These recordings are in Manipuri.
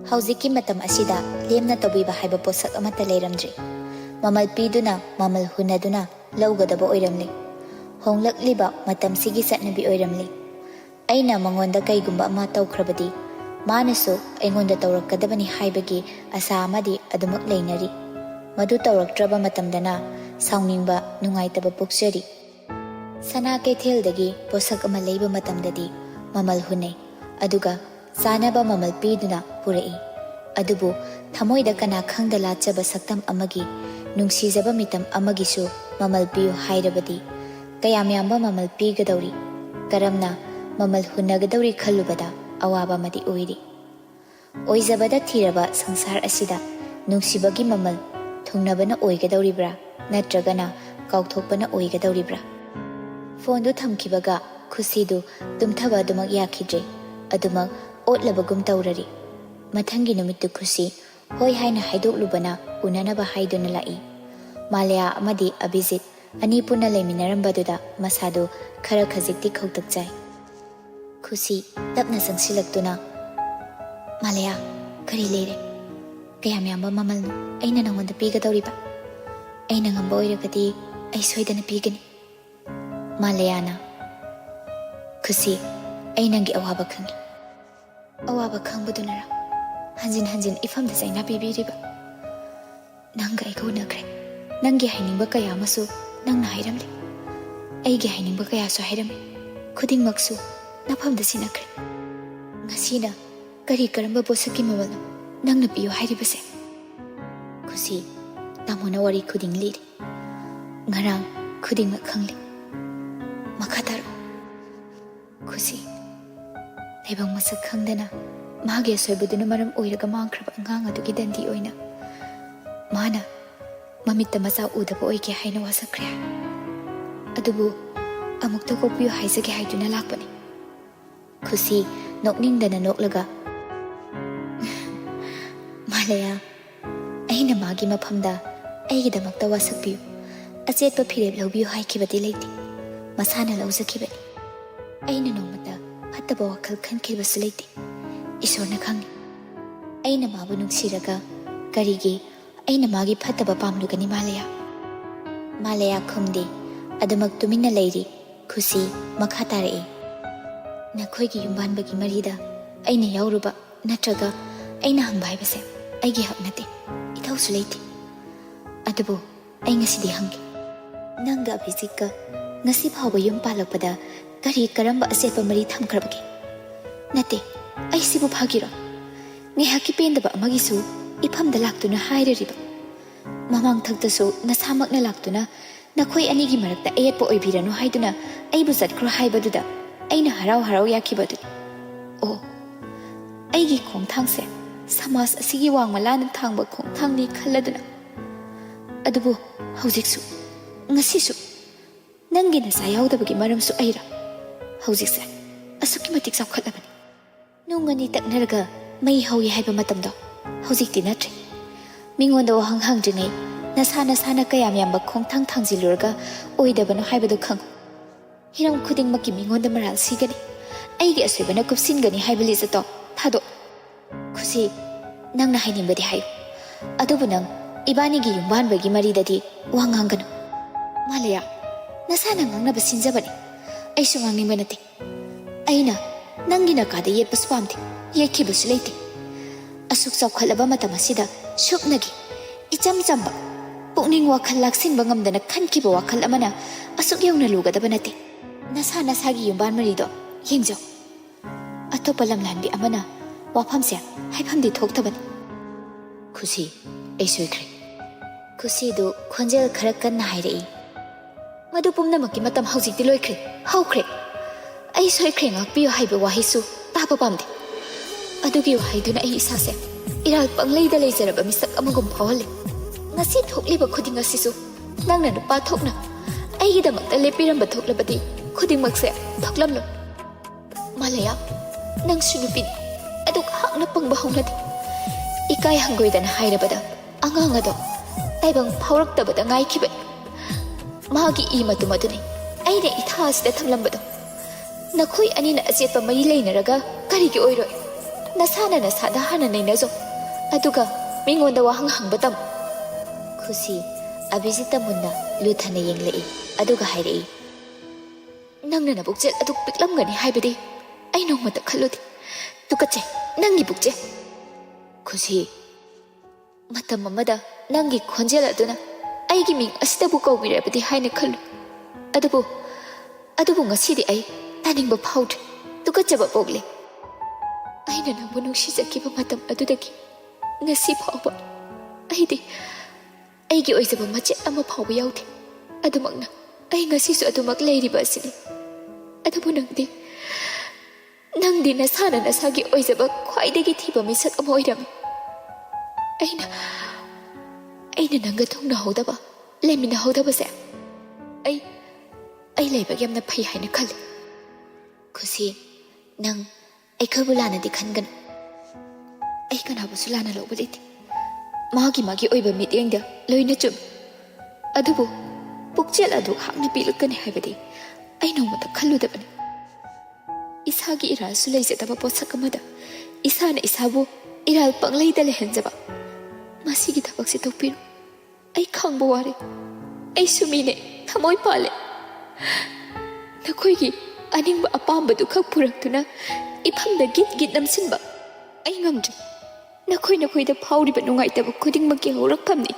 Hausikki matam asida lemna tabiba haiba posak amata leiramdri. Mamal piduna mamal hunaduna laugadaba oiramli. Honglakliba matam sigi satnabi oiramli. Aina mangonda kaigumba ama tawkrabadi manasu aingonda tawrakkadabani haibagi asa amadi adumak leinari. Madu tawraktraba matamdana sauningba nungaitaba poksari. Sana ketheldagi posak ama leiba matamdadi mamal hunai aduga sanaba mamal piduna purai. Adubu thamoida kana khangda lachaba saktam amagi nungsijaba mitam amagisu mamal piyu hairabadi kayam yamba mamal pigadauri karamna mamal hunagadauri khallubada awaba madi oiri. Oizabada thiraba sangsar asida nungsibagi mamal thungnabana oigadauribra natragana kauthokpana oigadauribra. Phone thamkibaga khusidu tumthaba adumak yakhidre adumak otlabagum taurari. Mathangi numittu khusi hoi haina haidoklubana unanaba haiduna lai. Malaya amadi Abhijit ani punna leiminarambaduda masadu khara khajikti khautak jai. Khusi tapna sangsilaktuna Malaya kari leire kayam yamba mamalnu aina nangonda pigadawriba aina ngamba oiragadi ai soidana pigani. Malayana Khusi ai nangi awaba khangi awaba khangbadunara hanjin hanjin ifamda saina pibiriba nanga ai gonakre nangi hainingba kaya amasu nangna hairamli aigi hainingba kaya su hairami khudingmaksu nafamda sinakre ngasina kari karamba posaki mamalno nangna piyo hairibase. Khusi tamona wari khuding liri ngarang khudingma khangli makhatar. Khusi lebang masak khangdana magi asoibaduna maram oiraga mangkraba angang adugi dandi oina mana mamitta masa udaba oige haina wasakre adubu amukta kopiyo haizage haiduna lakpani. Khusi nokningdana noklaga Malaya aina magi maphamda aigidamakta wasakpiyu achetpa phirep lawbiyu haikibadi leiti masana lauzakibani aina nomata fattaba wakhal khankibasi leiti isorna khangi aina mabu nungsiraga karigi aina magi fattaba pamlugani. Malaya khumde adumak tumina leiri. Khusi makha tarai nakhoigi yumbanbagi marida aina yauruba natraga aina hangba haibase aigi hak nate ithausu leiti adubu ai ngasidi hangi nangga Abhijitka ngasi phawba yum palakpada kari karamba asetpa mari thamkhrabagi nate ai sibu phagiro ngehaki pendaba amagisu ifamda laktuna hairariba mamang thaktasu nasamakna laktuna nakhoi anigi marakta ayetpa oibiranu haiduna aibu zatkhro haibaduda aina harau harau yakibadu o aigi khongthangse samas asigi wangmalana thangba khongthangni khalladuna adubu haujiksu ngasisu nangi nasa yaudabagi maramsu aira haujikse asuki matik sakhatlabani nungani taknaraga mai hawi haiba matamdo haujikti natri mingonda wahang hangdringai nasana kayam yamba khongthang thangjilurga oidabanu haibadu khang hiram khudingmaki mingonda maral sigani aigi asoibana kupsingani haibali zato thado. Khusi nangna hainimbadi hayo adubu nang ibanigi yumbanbagi maridadi wanganganu. Malaya nasana ngangnaba sinjabani aisu ngangningba nate aina nangina kada yetpasu pamte yekhibasu leite asuk chawkhalaba matam asida suknagi icham chamba pukning wakhal laksinba ngamdana khankiba wakhal amana asuk yauna lugadaba nate nasa nasagi yumban marido yengjaw atopa lamlanbi amana wafamse haifamdi thoktabani. Khusi ai soikre. Khusi du khonjel khara kanna hairai madu pumnamaki matam haujikti loikre haukhre ai soikre ngakpiyo haiba wahisu taba pamde adugi wahaiduna ai isase iral pangleida leizaraba misak amagum phawale ngasi thokliba khuding asisu nangna nupa thokna aigidamakta lepiramba thoklabadi khudingmakse thoklamno. Malaya nang sunupin aduk hakna pangba haunadi ikai hangoidana hairabada angang ado taibang phawraktabada ngaikhiba magi imadumaduni aina ithasida thamlambado nakhoi anina ajetpa mari leinaraga karigi oiroi nasana nasada hana nainazo aduga mingonda wahang hangbatam khusi abhijita munna luthana yenglei aduga hairei nangna na bukjel aduk piklam gani haibadi ai nongmata khalludi tukache nangi bukje khusi matam amada nangi khonjel aduna aigi ming asidabu kawbirabadi haina khallu adubu ngasidi ai taningba phawdre tukachaba pogle aina nangbu nungsijakiba matam adudagi ngasi phawba aidi aigi oizaba machet ama phawba yaude adumakna ai ngasisu adumak leiriba asini adubu nangdi nasana nasagi oizaba khwaidagi thiba misat ama oirami aina nanga thongna hodaba lemina hodaba se ai leibag yamna phai haina khal khusi nang ai khabu lana di khangan ai kana busu lana lo buliti magi oiba meeting da loina chum adubu pukchel adu hakna pilukani haibadi ai no mata khallu da bani isagi ira sulai jataba posakamada isana isabu iral panglai da le henjaba masigi thabak se topiru ai khangbo ware ai sumine thamoi pale nakoigi aningba apambadu khak puraktuna ifamda git namsinba ai ngamdri nakoi da phawriba nungaitaba khudingmaki horakpamni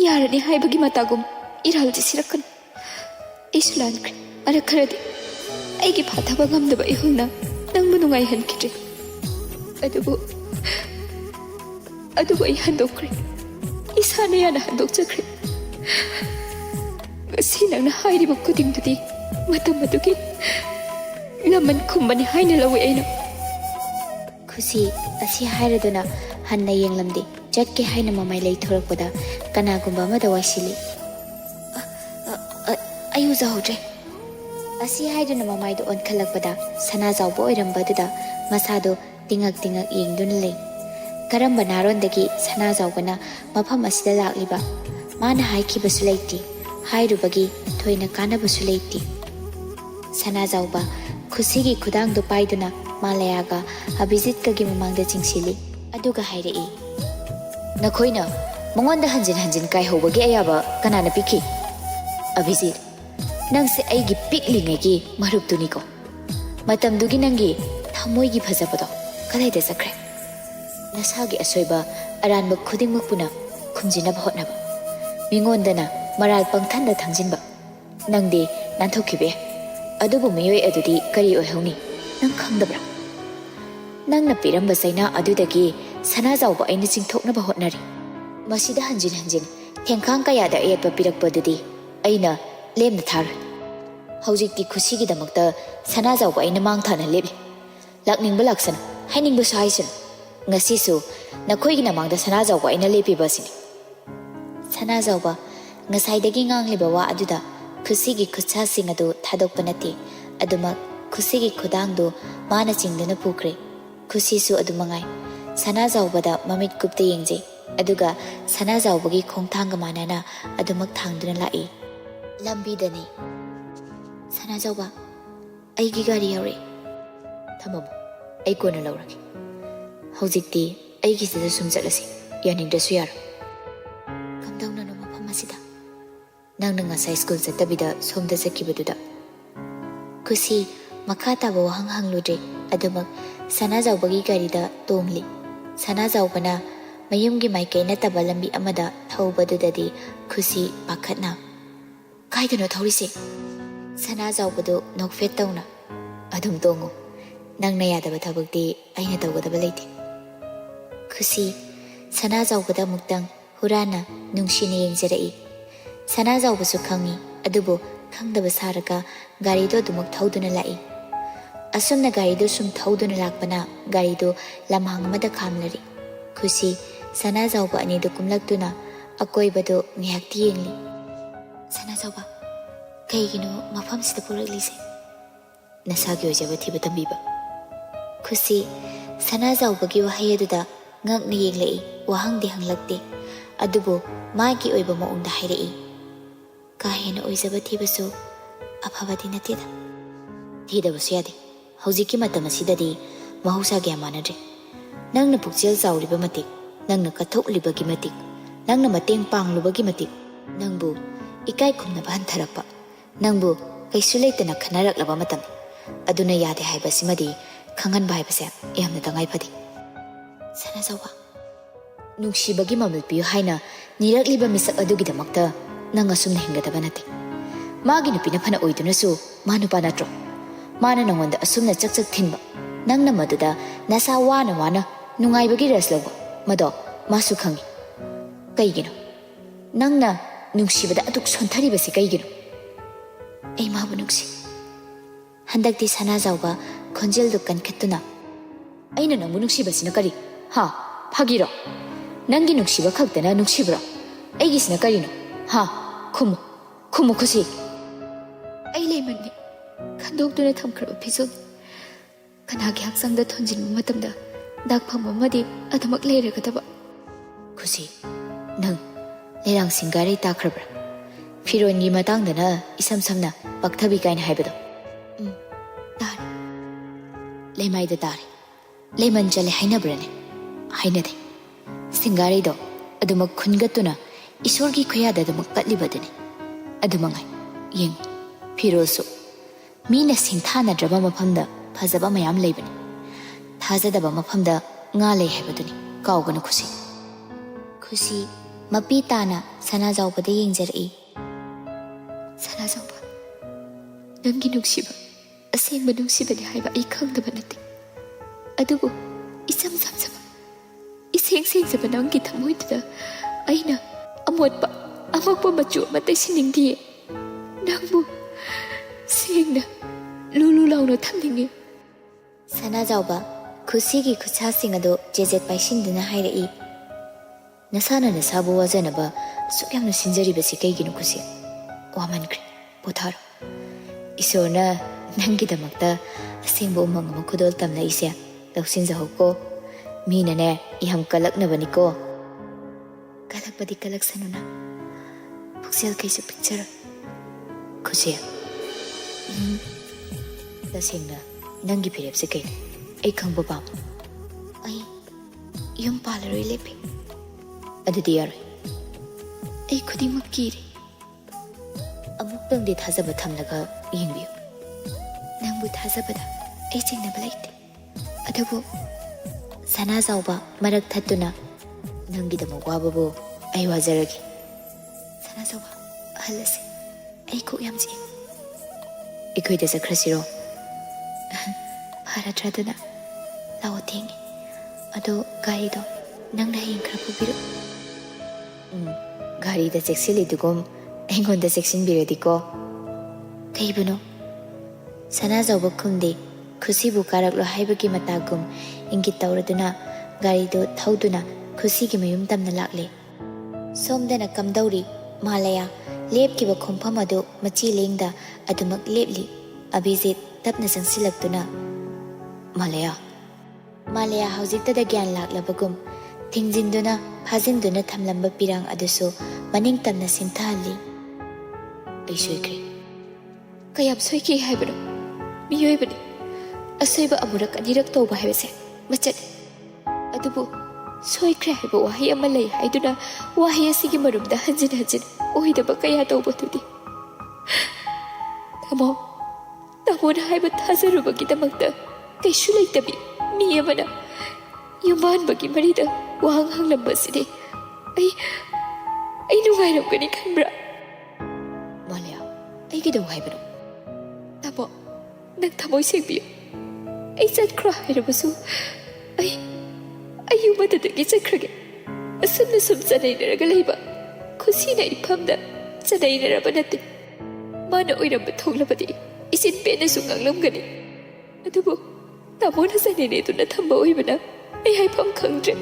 yarani haibagi matagum iralji sirakan isulankre ara kharadi aigi phathaba ngamdaba ihulna nangbu nungai hankidre adubu ai handokre isana yana handokchakre ngasi nangna hairiba khudingdudi matam adugi laman khumani haina lawi aina khusi asi hairaduna hanna yenglamdi jatke haina mamai lei thorakpada kanagumba amada wasili ayu zahudre asi haiduna mamai do on khalakpada sana zawbo oirambadуда masado tingak yengduna lei karamba narondagi sana zawbana mafam asida lakliba mana haikibasu leiti hairubagi thoina kanabasu leiti sana zawba khusigi khudangdo paiduna malayaga abhijit kagi mamangda chingsili aduga hairei nakhoina mongonda hanjin kai hobagi ayaba kanana piki abhijit nangse aigi piklingegi maruptuni ko matamdugi nangi thamoigi phajabado kadaida sakre nasagi asoiba aranba khudingmakpuna khumjinaba hotnaba mingondana maral pangthanda thangjinba nangdi nanthokhibe adubu miyoi adudi kari oihoni nang khangdabra nangna piramba saina adudagi sana zawba aina chingthoknaba hotnari masida hanjin thengkhang kayada ayatpa pirakpadudi aina lemna thar hojikti khusigi damakta sana zawba aina mangthana lebi lakningba laksana hainingba saisana ngasisu nakhoigi namangda sana zawba aina lepiba sini sana zawba ngasaidagi ngangliba wa aduda khusigi khutchasing adu thadokpa nati aduma khusigi khudangdo mana chingdana pukre khusisu adumangai sana zawbada mamit kupta yengje aduga sana zawbagi khongthanga manana adumak thangduna lai lambidani sana zawba aigi gari yaure thamam ai kona lauraki hojikti aigi sida sumjatlasi yaningdasu yar kamdangna no mafam asida nangna ngasai school chatabida somda chakibaduda khusi makha taba wahang hangludre adumak sana zawbagi garida tongli sana zawbana mayumgi maikai nataba lambi amada thawbadudadi khusi pakhatna kaidano thaurise sana zawbadu nokfet tawna adum tongo nangna yadaba thabakti aina tawgadaba leite khusi sana zawbada muktang hurana nungsina yengjarai sana zawbasu khangi adubu khangdaba saraka garido dumak thawduna lai asumna garido sum thawduna lakpana garido lamhang amada khamlari khusi sana zawba ani do kumlaktuna akoibado ngihakti yengli sana zawba kaigino mafam sida puraklise nasagi ojaba thiba tambiba khusi sana zawbagi wahayaduda ngakna yenglei wahangdi hanglakte adubu magi oiba maungda hairei kahena oizaba thibasu afabadi natida thidabasu yade hojiki matam asidadi mahausa gya manadre Nangna pukjel zawriba matik, nangna kathokliba gi matik, nangna mateng pangluba gi matik, nangbu ikai khumnaba hantharakpa, nangbu kaisu leitana khanaraklaba matam. Aduna yade haiba simadi khanganba haibase yamna tangai phadi. Sanazawba nungshibagi mamul piyu haina nirakliba misak adugidamakta nang asumna hingadaba nate. Magi nupina phana oidunasu ma nupa natro. Mana nangonda asumna chakchak thinba. Nangna maduda nasa wana nungaibagi ras lawba mado masu khangi. Kaigino nangna nungshibada aduk sontharibasi kaigino. Ei mabu nungsi. Handakti Sanazawba khonjeldu kankhattuna. Aina nangbu nungsibasina kari? Ha, phagiro. Nangi nungsiba khaktana nungsibra. Aigisina karino? Ha, khumu khusi. Ai leimanni khandokduna thamkhraba phizol. Kanagi haksangda thonjinba matamda dakpham amadi adamak leiragadaba. Khusi, nang lerang singari takrabra. Firongi matangdana isam samna pakthabi kaina haibado. Tare. Leimaida tare. Leiman chale hainabrane. Hainade. Singari do adumak khungatuna isorgi khuyada adumak katlibadane. Adumangai yeng firosu mina singthana draba mafamda phajaba mayam leibani. Thajadaba mafamda nga lei haibaduni kaugana khusi. Khusi mapi tana Sanazawbada yengjarai. Sanazawba nangi nungsiba asengba nungsibani haiba ai khangdaba nate. Adubu isam samsaba iseng sengsaba nangi thamoidada aina amotpa amakpa machu amate siningdi. Nangbu sengna lulu launa thamningi. Sanazawba khusigi khuchasing ado jejet paisinduna hairai. Nasana nasabu wajanaba sukyamna sinjaribasi kaigino khusi. Wamankri potharo. Isorna nangidamakta asengba umang ama khudol tamna ise lausinjahoko. Minane iham kalaknabaniko. Kalakpadi kalaksanuna. Puksel kaisu picture. Khusi. Tasengna nangi phirepse kai ai khangba pam. Ai yum palaroi lepe. Adudi yaroi. Ai khudimak kiri. Amuktangdi thajaba thamlaga yengbiyu. Nangbu thajabada ai chingnaba laite. Adubu Sanazawba marak thattuna nangidamak wababu ai wajaragi. Sanazawba halase ai kok yam chi. Ikoida jakrasiro. Paratraduna lawo tengi. Ado garido nangna heng khara pubiro. Garida cheksilidugum aingonda cheksinbiradiko. Kaibuno Sanazawba khumde khusibu karaklo haibagi matagum ingit tauraduna garido thauduna khusigi mayum tamna lakle. Somdana kamdauri Malaya lepkiba khompham adu machi lengda adumak lepli. Abhijit tapna jangsilaktuna Malaya haujiktada gyan laklabagum thingjinduna phajinduna thamlamba pirang adusu maning tamna simthahalli. Ai soikre. Kayam soiki haibano miyoibani asoiba amurak anirak tawba haibase machat. Adubu soikre haiba wahi ama lei haiduna wahi asigi marumda hanjin oidaba kaya tawbatudi. Tamona haiba thazarubagidamagta kaisu leitabi mi amana yumanbagi marida wahang hanglambaside ai nungairamgani khanbra. Malaya aigidau haibano. Tamo nang thamoi sengbiyo. Ai chatkra hairabasu ai yumadadagi chakhrage. Asumna sum chanainaraga leiba khusina ifamda chanainaraba nate. Mana oiramba thoglabadi isin pena su nganglamgani. Adubu tamona chanaineduna thamba oibana ai haifam khangdre.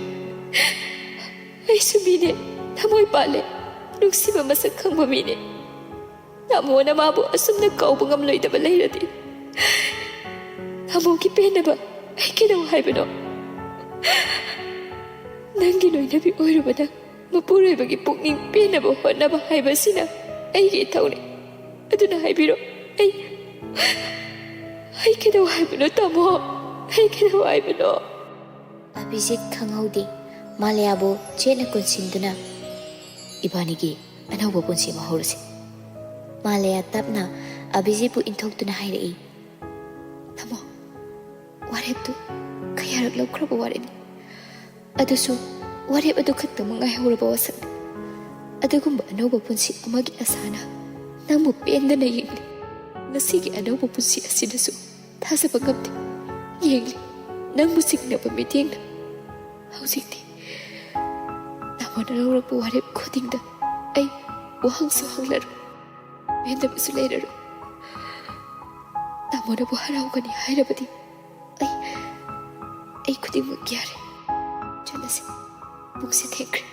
Ai sumine thamoi pale nungsiba masak khangba mine. Tamona mabu asumna kauba ngamloidaba leiradi tamogi penaba ai kidau haibano. Nangi loinabi oirubana mapuroibagi pukning penaba hotnaba haibasina aigi itaune. Aduna haibiro ai kidau haibano tamo ai kidau haibano. ꯑꯕꯤꯖꯤꯠ ꯈꯪꯍꯧꯗꯦ ꯃꯥꯂꯌꯥꯕꯨ ꯆꯦꯠꯅ ꯀꯣꯟꯁꯤꯟꯗꯨꯅ ꯏꯕꯥꯅꯤꯒꯤ ꯑꯅꯧꯕ ꯄꯨꯟꯁꯤ ꯑꯃ ꯍꯧꯔꯁꯤ꯫ ꯃꯥꯂꯌꯥ ꯇꯞꯅ ꯑꯕꯤꯖꯤꯠꯄꯨ ꯏꯟꯊꯣꯛꯇꯨꯅ ꯍꯥꯏꯔꯛꯏ꯫ ꯇꯥꯃꯣ, ꯋꯥꯔꯦꯞꯇꯨ ꯀꯌꯥꯔꯛ ꯂꯧꯈ꯭ꯔꯕ ꯋꯥꯔꯦꯞꯅꯤ꯫ ꯑꯗꯨꯁꯨ ꯋꯥꯔꯦꯞ ꯑꯗꯨ ꯈꯛꯇꯃꯛ ꯉꯥꯏꯍꯧꯔꯕ ꯋꯥꯁꯛꯅꯤ꯫ ꯑꯗꯨꯒꯨꯝꯕ ꯑꯅꯧꯕ ꯄꯨꯟꯁꯤ ꯑꯃꯒꯤ ꯑꯁꯥꯅ ꯅꯪꯕꯨ ꯄꯦꯟꯗꯅ ꯌꯦꯡꯂꯤ꯫ ꯉꯁꯤꯒꯤ ꯑꯅꯧꯕ ꯄꯨꯟꯁꯤ ꯑꯁꯤꯗꯁꯨ ꯊꯥꯖꯕ ꯉꯝꯗꯦ꯫ ꯌꯦꯡꯂꯤ ꯅꯪꯕꯨ ꯆꯤꯡꯅꯕ ꯃꯤꯠꯌꯦꯡꯅ꯫ ꯍꯧꯖꯤꯛꯇꯤ ꯇꯥꯃꯣꯅ ꯂꯧꯔꯛꯄ ꯋꯥꯔꯦꯞ ꯈꯨꯗꯤꯡꯗ ꯑꯩ ꯋꯥꯍꯪꯁꯨ ꯍꯪꯂꯔꯣꯏ, ꯄꯦꯟꯗꯕꯁꯨ ꯂꯩꯔꯔꯣꯏ꯫ ꯇꯥꯃꯣꯅꯕꯨ ꯍꯔꯥꯎꯒꯅꯤ ꯍꯥꯏꯔꯕꯗꯤ ꯑꯩ ꯈꯨꯗꯤꯡꯃꯛ ꯌꯥꯔꯦ꯫ ꯆꯠꯂꯁꯤ, ꯄꯨꯡꯁꯤ ꯊꯦꯡꯈ꯭ꯔꯦ꯫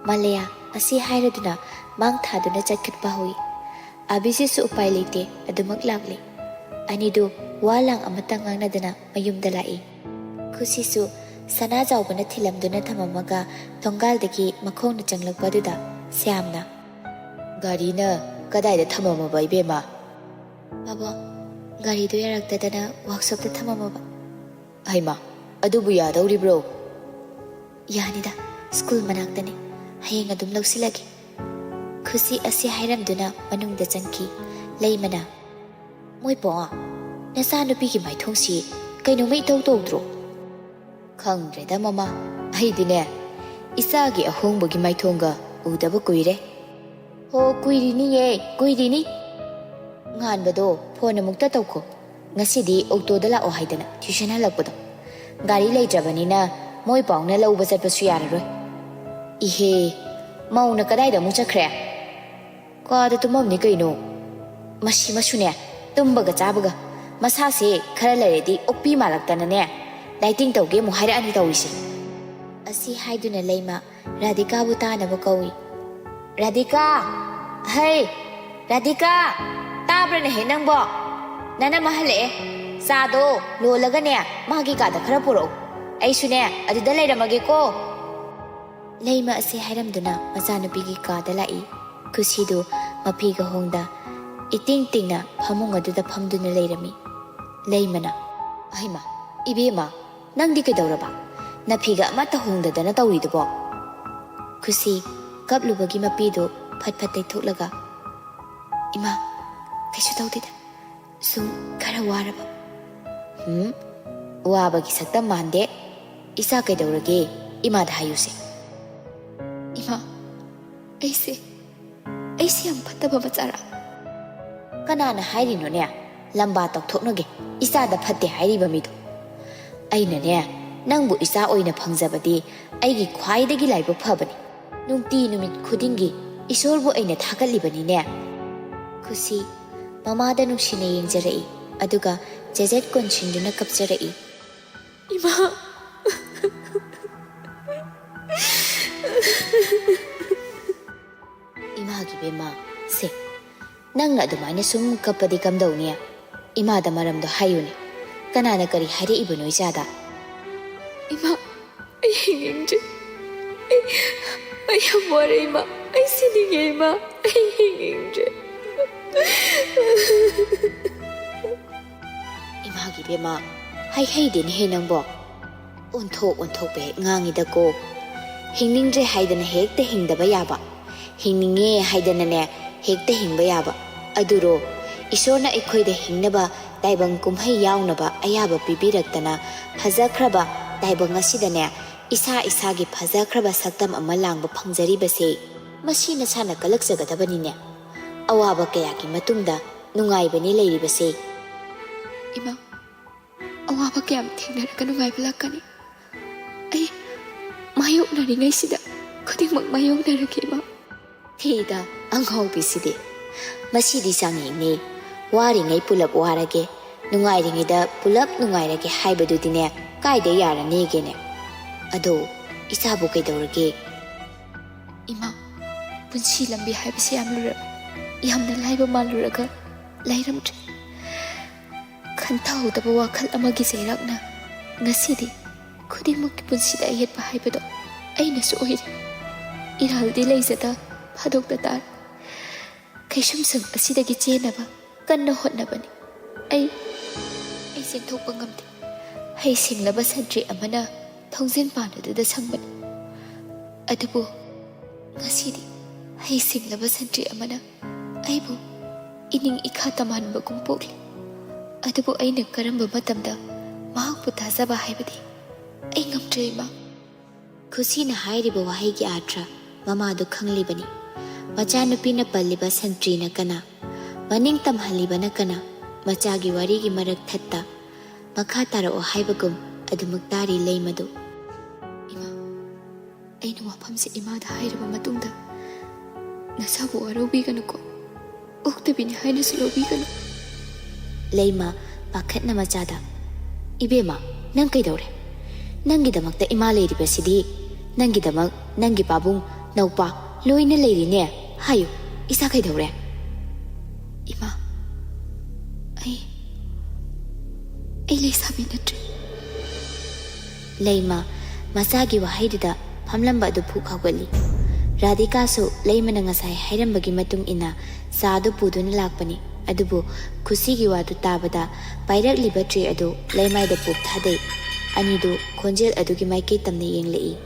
ꯃꯥꯂꯌꯥ ꯑꯁꯤ ꯍꯥꯏꯔꯗꯨꯅ ꯃꯥꯡ ꯊꯥꯗꯨꯅ ꯆꯠꯈꯠꯄ ꯍꯧꯏ꯫ ꯑꯕꯤꯖꯤꯠꯁꯨ ꯎꯄꯥꯏ ꯂꯩꯇꯦ ꯑꯗꯨꯃꯛ ꯂꯥꯛꯂꯤ꯫ ꯑꯅꯤꯗꯨ ꯋꯥ ꯂꯥꯡ ꯑꯃꯠꯇ ꯉꯥꯡꯅꯗꯅ ꯃꯌꯨꯝꯗ ꯂꯥꯛꯏ꯫ ꯈꯨꯁꯤꯁꯨ ꯁꯅꯥ ꯆꯥꯎꯕꯅ ꯊꯤꯜꯂꯝꯗꯨꯅ ꯊꯝꯃꯝꯃꯒ ꯊꯣꯡꯒꯥꯜꯗꯒꯤ ꯃꯈꯣꯡꯅ ꯆꯪꯂꯛꯄꯗꯨꯗ ꯁ꯭ꯌꯥꯝꯅ "ꯒꯥꯔꯤꯅ ꯀꯗꯥꯏꯗ ꯊꯝꯃꯝꯃꯕ ꯏꯕꯦꯝꯃ?" "ꯕꯥꯕꯥ, ꯒꯥꯔꯤꯗꯨ ꯌꯥꯔꯛꯇꯗꯅ ꯋꯥꯛꯁꯣꯞꯇ ꯊꯝꯃꯝꯃꯕ." "ꯍꯩꯃꯥ, ꯑꯗꯨꯕꯨ ꯌꯥꯗꯧꯔꯤꯕ꯭ꯔꯣ?" "ꯌꯥꯅꯤꯗ, ꯁ꯭ꯀꯨꯜ ꯃꯅꯥꯛꯇꯅꯤ, ꯍꯌꯦꯡ ꯑꯗꯨꯝ ꯂꯧꯁꯤꯜꯂꯒꯦ." ꯈꯨꯁꯤ ꯑꯁꯤ ꯍꯥꯏꯔꯝꯗꯨꯅ ꯃꯅꯨꯡꯗ ꯆꯪꯈꯤ꯫ ꯂꯩꯃꯅ "ꯃꯣꯏꯄꯥ, ꯅꯆꯥꯅꯨꯄꯤꯒꯤ ꯃꯥꯏꯊꯣꯡꯁꯤ ꯀꯩꯅꯣꯝꯃ ꯏꯇꯧ ꯇꯧꯗ꯭ꯔꯣ?" "ꯈꯪꯗ꯭ꯔꯦꯗ ꯃꯃꯥ, ꯑꯩꯗꯤꯅꯦ ꯏꯆꯥꯒꯤ ꯑꯍꯣꯡꯕꯒꯤ ꯃꯥꯏꯊꯣꯡꯒ ꯎꯗꯕ ꯀꯨꯏꯔꯦ." "ꯍꯣ, ꯀꯨꯏꯔꯤꯅꯤꯌꯦ, ꯀꯨꯏꯔꯤꯅꯤ꯫ ꯉꯥꯟꯕꯗꯣ ꯐꯣꯟ ꯑꯃꯨꯛꯇ ꯇꯧꯈꯣ, ꯉꯁꯤꯗꯤ ꯑꯣꯛꯇꯣꯗ ꯂꯥꯛꯑꯣ ꯍꯥꯏꯗꯅ ꯇ꯭ꯌꯨꯁꯟ ꯍꯜꯂꯛꯄꯗꯣ꯫ ꯒꯥꯔꯤ ꯂꯩꯇ꯭ꯔꯕꯅꯤꯅ ꯃꯣꯏ ꯄꯥꯎꯅ ꯂꯧꯕ ꯆꯠꯄꯁꯨ ꯌꯥꯔꯔꯣꯏ." "ꯏꯍꯦ, ꯃꯧꯅ ꯀꯗꯥꯏꯗ ꯑꯃꯨꯛ ꯆꯠꯈ꯭ꯔꯦ?" "ꯀꯥꯗ ꯇꯨꯝꯃꯝꯅꯤ ꯀꯩꯅꯣ." "ꯃꯁꯤꯃꯁꯨꯅꯦ ꯇꯨꯝꯕꯒ ꯆꯥꯕꯒ ꯃꯁꯥꯁꯦ ꯈꯔ ꯂꯩꯔꯗꯤ ꯑꯣꯛꯄꯤ ꯃꯥꯜꯂꯛꯇꯅꯅꯦ ꯗꯥꯏꯇꯤꯡ ꯇꯧꯒꯦ ꯑꯃꯨꯛ ꯍꯥꯏꯔꯛꯑꯅꯤ ꯇꯧꯔꯤꯁꯦ." ꯑꯁꯤ ꯍꯥꯏꯗꯨꯅ ꯂꯩꯃ ꯔꯥꯙꯤꯀꯥꯕꯨ ꯇꯥꯅꯕ ꯀꯧꯏ꯫ "ꯔꯥꯙꯤꯀꯥ, ꯍꯩ ꯔꯥꯙꯤꯀꯥ, ꯇꯥꯕ꯭ꯔꯅꯦꯍꯦ ꯅꯪꯕꯣ? ꯅꯅꯝꯃ ꯍꯜꯂꯛꯑꯦ, ꯆꯥꯗꯣ ꯂꯣꯜꯂꯒꯅꯦ ꯃꯥꯒꯤ ꯀꯥꯗ ꯈꯔ ꯄꯨꯔꯛꯎ, ꯑꯩꯁꯨꯅꯦ ꯑꯗꯨꯗ ꯂꯩꯔꯝꯃꯒꯦꯀꯣ." ꯂꯩꯃ ꯑꯁꯤ ꯍꯥꯏꯔꯝꯗꯨꯅ ꯃꯆꯥꯅꯨꯄꯤꯒꯤ ꯀꯥꯗ ꯂꯥꯛꯏ꯫ ꯈꯨꯁꯤꯗꯨ ꯃꯐꯤꯒ ꯍꯣꯡꯗ ꯏꯇꯤꯡ ꯇꯤꯡꯅ ꯐꯃꯨꯡ ꯑꯗꯨꯗ ꯐꯝꯗꯨꯅ ꯂꯩꯔꯝꯃꯤ꯫ ꯂꯩꯃꯅ "ꯍꯩꯃꯥ, ꯏꯕꯦꯝꯃ, ꯅꯪꯗꯤ ꯀꯩꯗꯧꯔꯕ? ꯅꯐꯤꯒ ꯑꯃꯠꯇ ꯍꯣꯡꯗꯗꯅ ꯇꯧꯔꯤꯗꯨꯕꯣ?" ꯈꯨꯁꯤ ꯀꯞꯂꯨꯕꯒꯤ ꯃꯄꯤꯗꯨ ꯐꯠ ꯐꯠ ꯇꯩꯊꯣꯛꯂꯒ "ꯏꯃꯥ, ꯀꯩꯁꯨ ꯇꯧꯗꯦꯗ, ꯁꯨꯝ ꯈꯔ ꯋꯥꯔꯕ." "ꯋꯥꯕꯒꯤ ꯁꯛꯇꯝ ꯃꯥꯟꯗꯦ. ꯏꯆꯥ ꯀꯩꯗꯧꯔꯒꯦ? ꯏꯃꯥꯗ ꯍꯥꯏꯌꯨꯁꯦ." "ꯏꯃꯥ, ꯑꯩꯁꯦ ꯌꯥꯝ ꯐꯠꯇꯕ ꯃꯆꯥꯔꯥ?" "ꯀꯅꯥꯅ ꯍꯥꯏꯔꯤꯅꯣꯅꯦ? ꯂꯝꯕꯥ ꯇꯧꯊꯣꯛꯅꯒꯦ ꯏꯆꯥꯗ ꯐꯠꯇꯦ ꯍꯥꯏꯔꯤꯕ ꯃꯤꯗꯣ꯫ ꯑꯩꯅꯅꯦ ꯅꯪꯕꯨ ꯏꯆꯥ ꯑꯣꯏꯅ ꯐꯪꯖꯕꯗꯤ ꯑꯩꯒꯤ ꯈ꯭ꯋꯥꯏꯗꯒꯤ ꯂꯥꯏꯕꯛ ꯐꯕꯅꯤ. ꯅꯨꯡꯇꯤ ꯅꯨꯃꯤꯠ ꯈꯨꯗꯤꯡꯒꯤ ꯏꯁꯣꯔꯕꯨ ꯑꯩꯅ ꯊꯥꯒꯠꯂꯤꯕꯅꯤꯅꯦ." ꯈꯨꯁꯤ ꯃꯃꯥꯗ ꯅꯨꯡꯁꯤꯅ ꯌꯦꯡꯖꯔꯛꯏ ꯑꯗꯨꯒ ꯖꯦꯖꯦꯠ ꯀꯣꯟꯁꯤꯟꯗꯨꯅ ꯀꯞꯆꯔꯛꯏ꯫ "ꯏꯃꯥ." "ꯏꯃꯥꯒꯤ ꯕꯦꯝꯃ, ꯁꯦ ꯅꯪꯅ ꯑꯗꯨꯃꯥꯏꯅ ꯁꯨꯝ ꯀꯞꯄꯗꯤ ꯀꯝꯗꯧꯅꯤ? ꯏꯃꯥꯗ ꯃꯔꯝꯗꯣ ꯍꯥꯏꯌꯨꯅꯦ. ꯀꯅꯥꯅ ꯀꯔꯤ ꯍꯥꯏꯔꯛꯏꯕꯅꯣ ꯏꯆꯥꯗ?" "ꯏꯃꯥ, ꯑꯩ ꯍꯤꯡꯅꯤꯡꯗ꯭ꯔꯦ. ꯑꯩ ꯌꯥꯝ ꯋꯥꯔꯦ ꯏꯃꯥ. ꯑꯩ ꯁꯤꯅꯤꯡꯉꯦ ꯏꯃꯥ. ꯑꯩ ꯍꯤꯡꯅꯤꯡꯗ꯭ꯔꯦ." "ꯏꯃꯥꯒꯤ ꯕꯦꯝꯃ, ꯍꯩꯗꯦꯅꯦꯍꯦ ꯅꯪꯕꯣ. ꯑꯣꯟꯊꯣꯛꯄ ꯍꯦꯛ ꯉꯥꯡꯉꯤꯗꯀꯣ. ꯍꯤꯡꯅꯤꯡꯗ꯭ꯔꯦ ꯍꯥꯏꯗꯅ ꯍꯦꯛꯇ ꯍꯤꯡꯗꯕ ꯌꯥꯕ, ꯍꯤꯡꯅꯤꯡꯉꯦ ꯍꯥꯏꯗꯅꯅꯦ ꯍꯦꯛꯇ ꯍꯤꯡꯕ ꯌꯥꯕ? ꯑꯗꯨꯔꯣ ꯏꯁꯣꯔꯅ ꯑꯩꯈꯣꯏꯗ ꯍꯤꯡꯅꯕ ꯇꯥꯏꯕꯪ ꯀꯨꯝꯍꯩ ꯌꯥꯎꯅꯕ ꯑꯌꯥꯕ ꯄꯤꯕꯤꯔꯛꯇꯅ ꯐꯖꯈ꯭ꯔꯕ ꯇꯥꯏꯕꯪ ꯑꯁꯤꯗꯅꯦ ꯏꯁꯥꯒꯤ ꯐꯖꯈ꯭ꯔꯕ ꯁꯛꯇꯝ ꯑꯃ ꯂꯥꯡꯕ ꯐꯪꯖꯔꯤꯕꯁꯦ ꯃꯁꯤ ꯅꯁꯥꯅ ꯀꯜꯂꯛꯆꯒꯗꯕꯅꯤꯅꯦ. ꯑꯋꯥꯕ ꯀꯌꯥꯒꯤ ꯃꯇꯨꯡꯗ ꯅꯨꯡꯉꯥꯏꯕꯅꯤ ꯂꯩꯔꯤꯕꯁꯦ." "ꯏꯃꯥ, ꯑꯋꯥꯕ ꯀꯌꯥꯝ ꯊꯦꯡꯅꯔꯒ ꯅꯨꯡꯉꯥꯏꯕ ꯂꯥꯛꯀꯅꯤ? ꯑꯩ ꯃꯥꯌꯣꯛꯅꯔꯤꯉꯩꯁꯤꯗ ꯈꯨꯗꯤꯡꯃꯛ ꯃꯥꯌꯣꯛꯅꯔꯒꯦ ꯏꯃꯥ." "ꯊꯤꯗ ꯑꯉꯥꯎꯕꯤꯁꯤꯗꯤ. ꯃꯁꯤꯗꯤ ꯆꯥꯡꯌꯦꯡꯅꯤ. ꯋꯥꯔꯤꯉꯩ ꯄꯨꯂꯞ ꯋꯥꯔꯒꯦ, ꯅꯨꯡꯉꯥꯏꯔꯤꯉꯩꯗ ꯄꯨꯂꯞ ꯅꯨꯡꯉꯥꯏꯔꯒꯦ ꯍꯥꯏꯕꯗꯨꯗꯤꯅꯦ ꯀꯥꯏꯗ ꯌꯥꯔꯅꯤꯒꯦꯅꯦ? ꯑꯗꯣ ꯏꯆꯥꯕꯨ ꯀꯩꯗꯧꯔꯒꯦ?" "ꯏꯃꯥ, ꯄꯨꯟꯁꯤ ꯂꯝꯕꯤ ꯍꯥꯏꯕꯁꯦ ꯌꯥꯝ ꯂꯨꯔꯕ, ꯌꯥꯝꯅ ꯂꯥꯏꯕ ꯃꯥꯜꯂꯨꯔꯒ ꯂꯩꯔꯝꯗ꯭ꯔꯦ. ꯈꯟꯊꯍꯧꯗꯕ ꯋꯥꯈꯜ ꯑꯃꯒꯤ ꯆꯩꯔꯥꯛꯅ ꯉꯁꯤꯗꯤ ꯈꯨꯗꯤꯡꯃꯛꯀꯤ ꯄꯨꯟꯁꯤꯗ ꯑꯌꯦꯠꯄ ꯍꯥꯏꯕꯗꯣ ꯑꯩꯅꯁꯨ ꯑꯣꯏꯔꯦ. ꯏꯔꯥꯜꯗꯤ ꯂꯩꯖꯗ ꯐꯥꯗꯣꯛꯇ ꯇꯥꯔꯦ. ꯀꯩꯁꯨꯝꯁꯪ ꯑꯁꯤꯗꯒꯤ ꯆꯦꯟꯅꯕ ꯀꯟꯅ ꯍꯣꯠꯅꯕꯅꯤ. ꯑꯩ ꯆꯦꯟꯊꯣꯛꯄ ꯉꯝꯗꯦ. ꯍꯩꯁꯤꯡꯂꯕ ꯁꯟꯇ꯭ꯔꯤ ꯑꯃꯅ thongzen pan aduda sangbani. Adubu ngasidi hei singlaba santri amana aibu ining ikha tamanba kum pokli. Adubu aina karamba matamda mahakpu thazaba haibadi ai ngamdre ima. Khusina hairiba wahaygi artra mamadu khanglibani. Machanupina palliba santrina kana, maning tamhalibana kana, machagi warigi marak thatta, makha tarao haibagum adumuktari leimadu. Ima, aina wafamse imada hairiba matungda nasabu warobiganu ko, uktabini haina sulobiganu. Leima pakhatna machada. Ibema, nang kaidaure. Nangidamakta ima leiribasidi, nangidamak nangi pabung naupa loina leirine. Hayo, isa kaidaure. Ima, ai leisabi natre. Leima masagi wahaidida phamlamba adu phuk hawgali. Radhika su leimana ngasai hairambagi matung ina saadu puduna lakpani. Adubu khusigi wadu tabada pairak liba tree adu leimaida puk thadai. Anidu khonjel adugi maikei tamne yenglei.